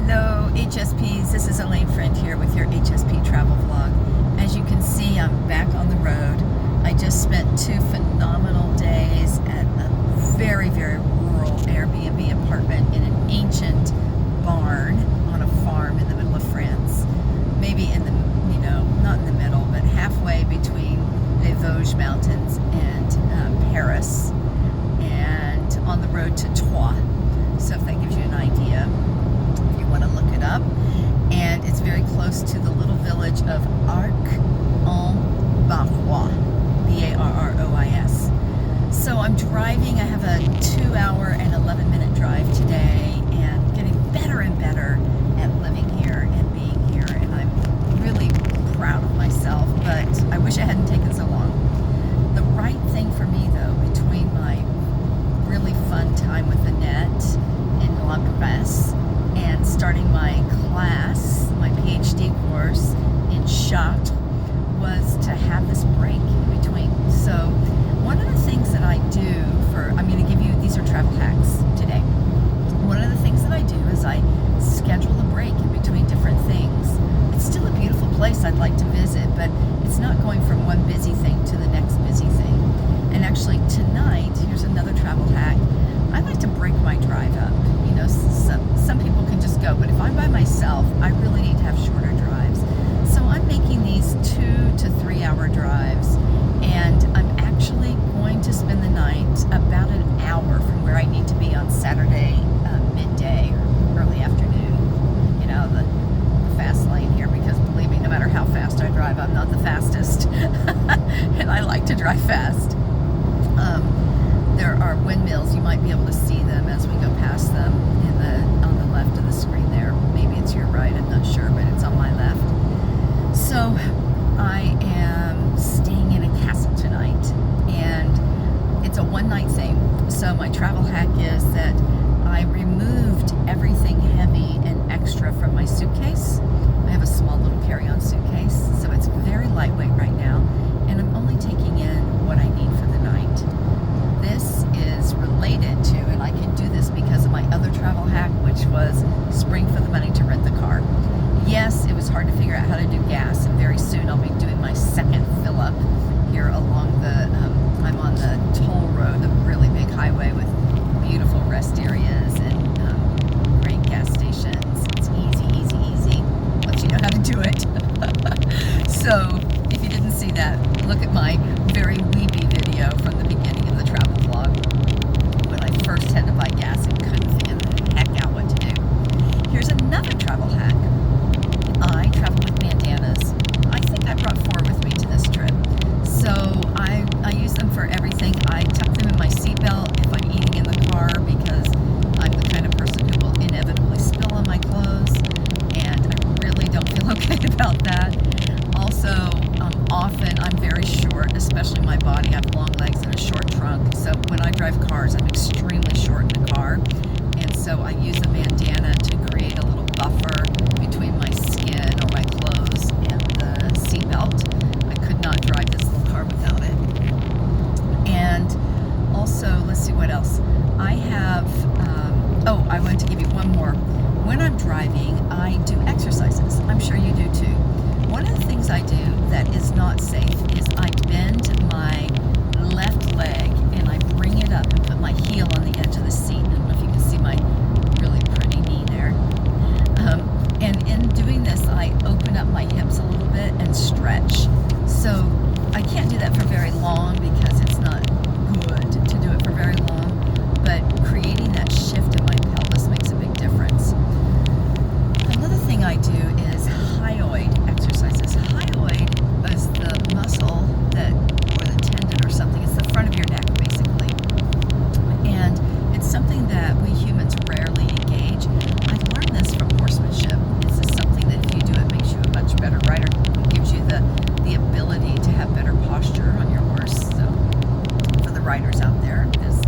Hello HSPs, this is Alane Freund here with your HSP travel vlog. As you can see, I'm back on the road. I just spent 2 phenomenal days at a very, very rural Airbnb apartment in an ancient barn on a farm in the middle of France. Maybe in the, not in the middle, but halfway between les Vosges Mountains and Paris, and on the road to Troyes. So if that gives you an idea, if you want to look it up. And it's very close to the little village of Arc-en-Barrois, B-A-R-R-O-I-S. So I'm driving. I have a 2-hour and 11-minute drive today, and getting better and better at living here and being here. And I'm really proud of myself, but I wish it hadn't taken so long. The right thing for me, though, between my really fun time with Annette in La Grèce and starting my class, my PhD course in Chartres, was to have this break in between. So one of the things that I do I'm going to give you, these are travel hacks today. One of the things that I do is I schedule a break in between different things. It's still a beautiful place I'd like to visit, but it's not going from one busy thing to the next busy thing. And actually tonight, here's another travel hack. I like to break my drive up. Some people can just go, but if I'm by myself, I really need to have shorter drives. So I'm making these 2 to 3 hour drives, and I'm actually going to spend the night about an hour from where I need to be on Saturday midday or early afternoon. The fast lane here, because believe me, no matter how fast I drive, I'm not the fastest. And I like to drive fast. There are windmills. You might be able to see them as we go past them on the left of the screen there. Maybe it's your right, I'm not sure, but it's on my left. So I am staying in a castle tonight, and it's a one-night thing. So my travel hack is that I removed everything heavy and extra from my suitcase. I have a small little carry-on suitcase, so it's very lightweight right now, and I'm only taking in what I need for the night. This is related to, and I can do this because of my other travel hack, which was spring for the money to rent the car. Yes, it was hard to figure out how to do gas, and very soon I'll be doing my second fill up here along I'm on the toll road, the really big highway with beautiful rest areas and great gas stations. It's easy once you know how to do it. So if you didn't see that, look at my very weepy video from the beginning of the travel vlog when I first had to buy gas and couldn't figure the heck out what to do. Here's another travel hack. I travel with bandanas. I think I brought 4 with me to this trip. So I use them for everything. I tuck them in my seatbelt if I'm eating in the car, because I'm the kind of person who will inevitably spill on my clothes, and I really don't feel okay about that. Also, often I'm very short, especially my body. I have long legs and a short trunk. So when I drive cars, I'm extremely short in the car. And so I use a bandana to create a little buffer between my skin or my clothes and the seatbelt. I could not drive this little car without it. And also, let's see what else. I have, I wanted to give you one more. When I'm driving, I do exercises. I'm sure you do too. One of the things I do that is not safe is I bend my left leg and I bring it up and put my heel on the edge of the seat. I don't know if you can see my really pretty knee there. And in doing this, I open up my hips a little bit and stretch. So I can't do that for very long because it's not good to do it for very long, but creating that shift in my pelvis makes a big difference. Another thing I do is hyoid exercises. Hyoid is the muscle or the tendon or something. It's the front of your neck, basically. And it's something that we humans rarely engage. I've learned this from horsemanship. This is something that if you do, it makes you a much better rider. It gives you the ability to have better posture on your horse. So for the riders out there, this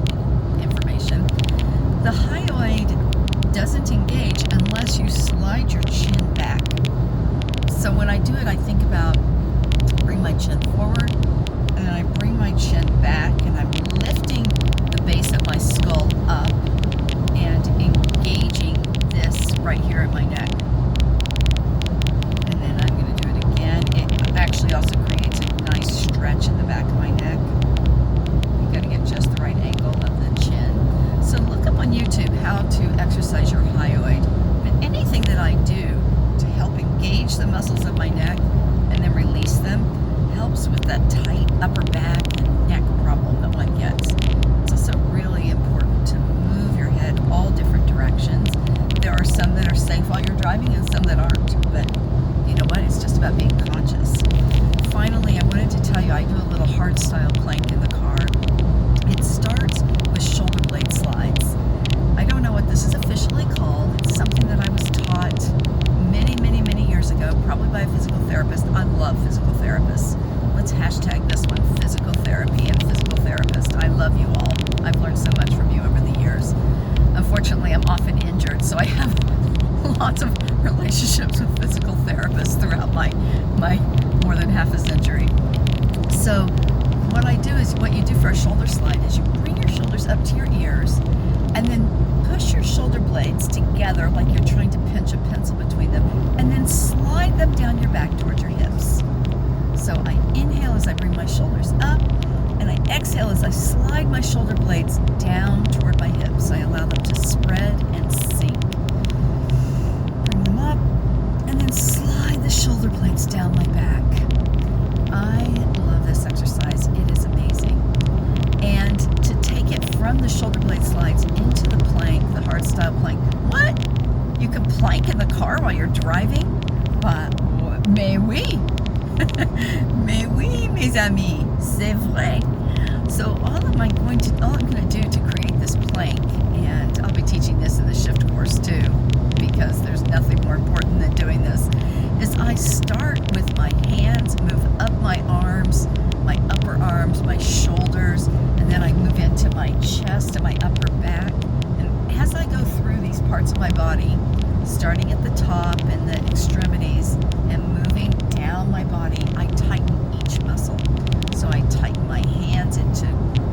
information. The hyoid doesn't engage unless you slide your chin back. So when I do it, I think about bring my chin forward, and then I bring my chin back, and I'm lifting the base of my skull up and engaging this right here at my neck. And then I'm going to do it again. It actually also creates a nice stretch in the back of my neck. You got to get just the right angle of the chin. So look up on YouTube how to exercise your hyoid. But anything that I do to help engage the muscles of my neck and then release them helps with that tight upper back and neck problem that one gets. It's also really important to move your head all different directions. There are some that are safe while you're driving and some that aren't, but you know what? It's just about being conscious. Finally, I wanted to tell you I do a little hard style plank in the car. It starts with shoulder blade slides. I don't know what this is officially called. It's something that I was taught many years ago, probably by a physical therapist. I love physical therapists. Let's hashtag this one, physical therapy and physical therapist. I love you all. I've learned so much from you over the years. Unfortunately, I'm often injured, so I have lots of relationships with physical therapists throughout my more than half a century. So what I do is, what you do for a shoulder slide is you bring your shoulders up to your ears and then push your shoulder blades together like you're trying to pinch a pencil between them, and then slide them down your back towards your hips. So I inhale as I bring my shoulders up, and I exhale as I slide my shoulder blades down toward my hips. I allow them to spread and sink. Bring them up, and then slide the shoulder blades down my back. I love this exercise. It is amazing. And to take it from the shoulder blade slides into the plank, the hard style plank. What? You can plank in the car while you're driving? Mais oui. Mais oui, mes amis. C'est vrai. So all I'm going to do to create this plank, and I'll be teaching this in the shift course too, because there's nothing more important than doing this, is I start with my hands, move up my arms, my upper arms, my shoulders, and then I move into my chest and my upper back. And as I go through these parts of my body, starting at the top and the extremities and moving down my body, I tighten each muscle. So I tighten my hands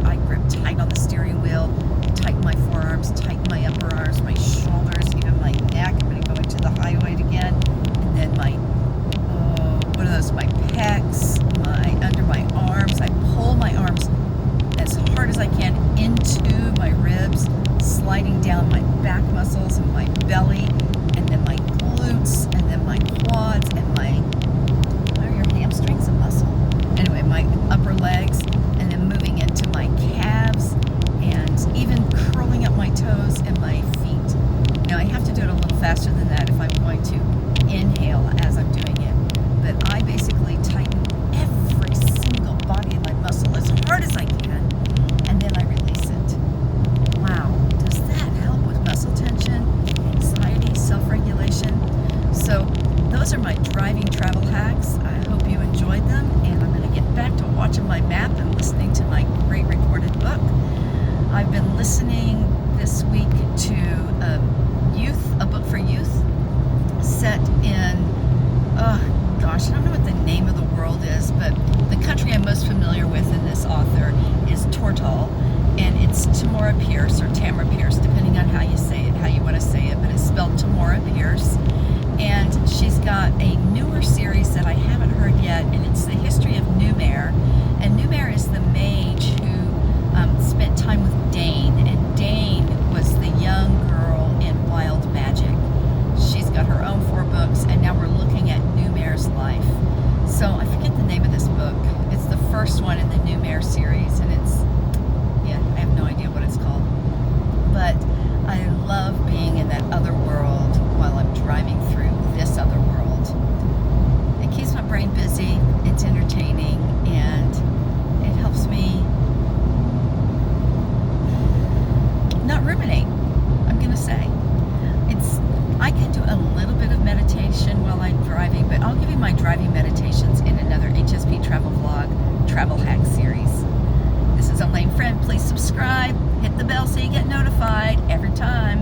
I grip tight on the steering wheel, tighten my forearms, tighten my upper arms, my shoulders, even my neck. I'm going to go into the hyoid again. And then my pecs, under my arms. I pull my arms as hard as I can into my ribs, sliding down my back muscles and my belly, and then my glutes, and then my quads, and are your hamstrings a muscle? Anyway, my upper legs, and then moving into my calves, and even curling up my toes and my feet. Now I have to do it a little faster than that if I'm going to inhale as I'm doing it, but I basically tighten every single body of my muscle as hard as I can, and then I release it. Wow, does that help with muscle tension, anxiety, self-regulation? So those are my driving travel hacks. I hope you enjoyed them, and I'm going to get back to watching my map and listening to my great recorded book. I've been listening this week to a book for youth set in, I don't know what the name of the world is, but the country I'm most familiar with in this author is Tortal, and it's Tamora Pierce, or Tamara Pierce, depending on how you say it, how you want to say it, but it's spelled Tamora Pierce. And she's got a newer series that I haven't heard yet, and it's the history of Numair. And Numair is the mage who spent time with Dane, and Dane was the young girl in Wild Magic. She's got her own 4 books, and now we're looking at Numair's life. So I forget the name of this book. It's the first one in the Numair series, and I have no idea what it's called. But I love being in that other world while I'm driving through this other world. It keeps my brain busy, it's entertaining, and it helps me not ruminate, I'm going to say. I can do a little bit of meditation while I'm driving, but I'll give you my driving meditations in another HSP travel vlog, travel hack series. This is Alane Freund. Please subscribe, hit the bell so you get notified every time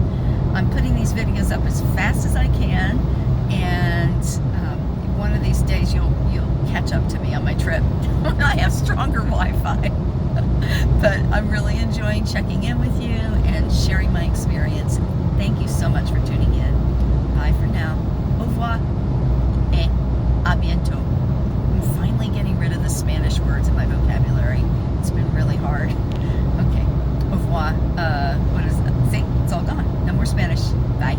I'm putting these videos up as fast as I can, and one of these days you'll catch up to me on my trip when I have stronger Wi-Fi. But I'm really enjoying checking in with you and sharing my experience. Thank you so much for tuning in. what is that? See, it's all gone. No more Spanish. Bye.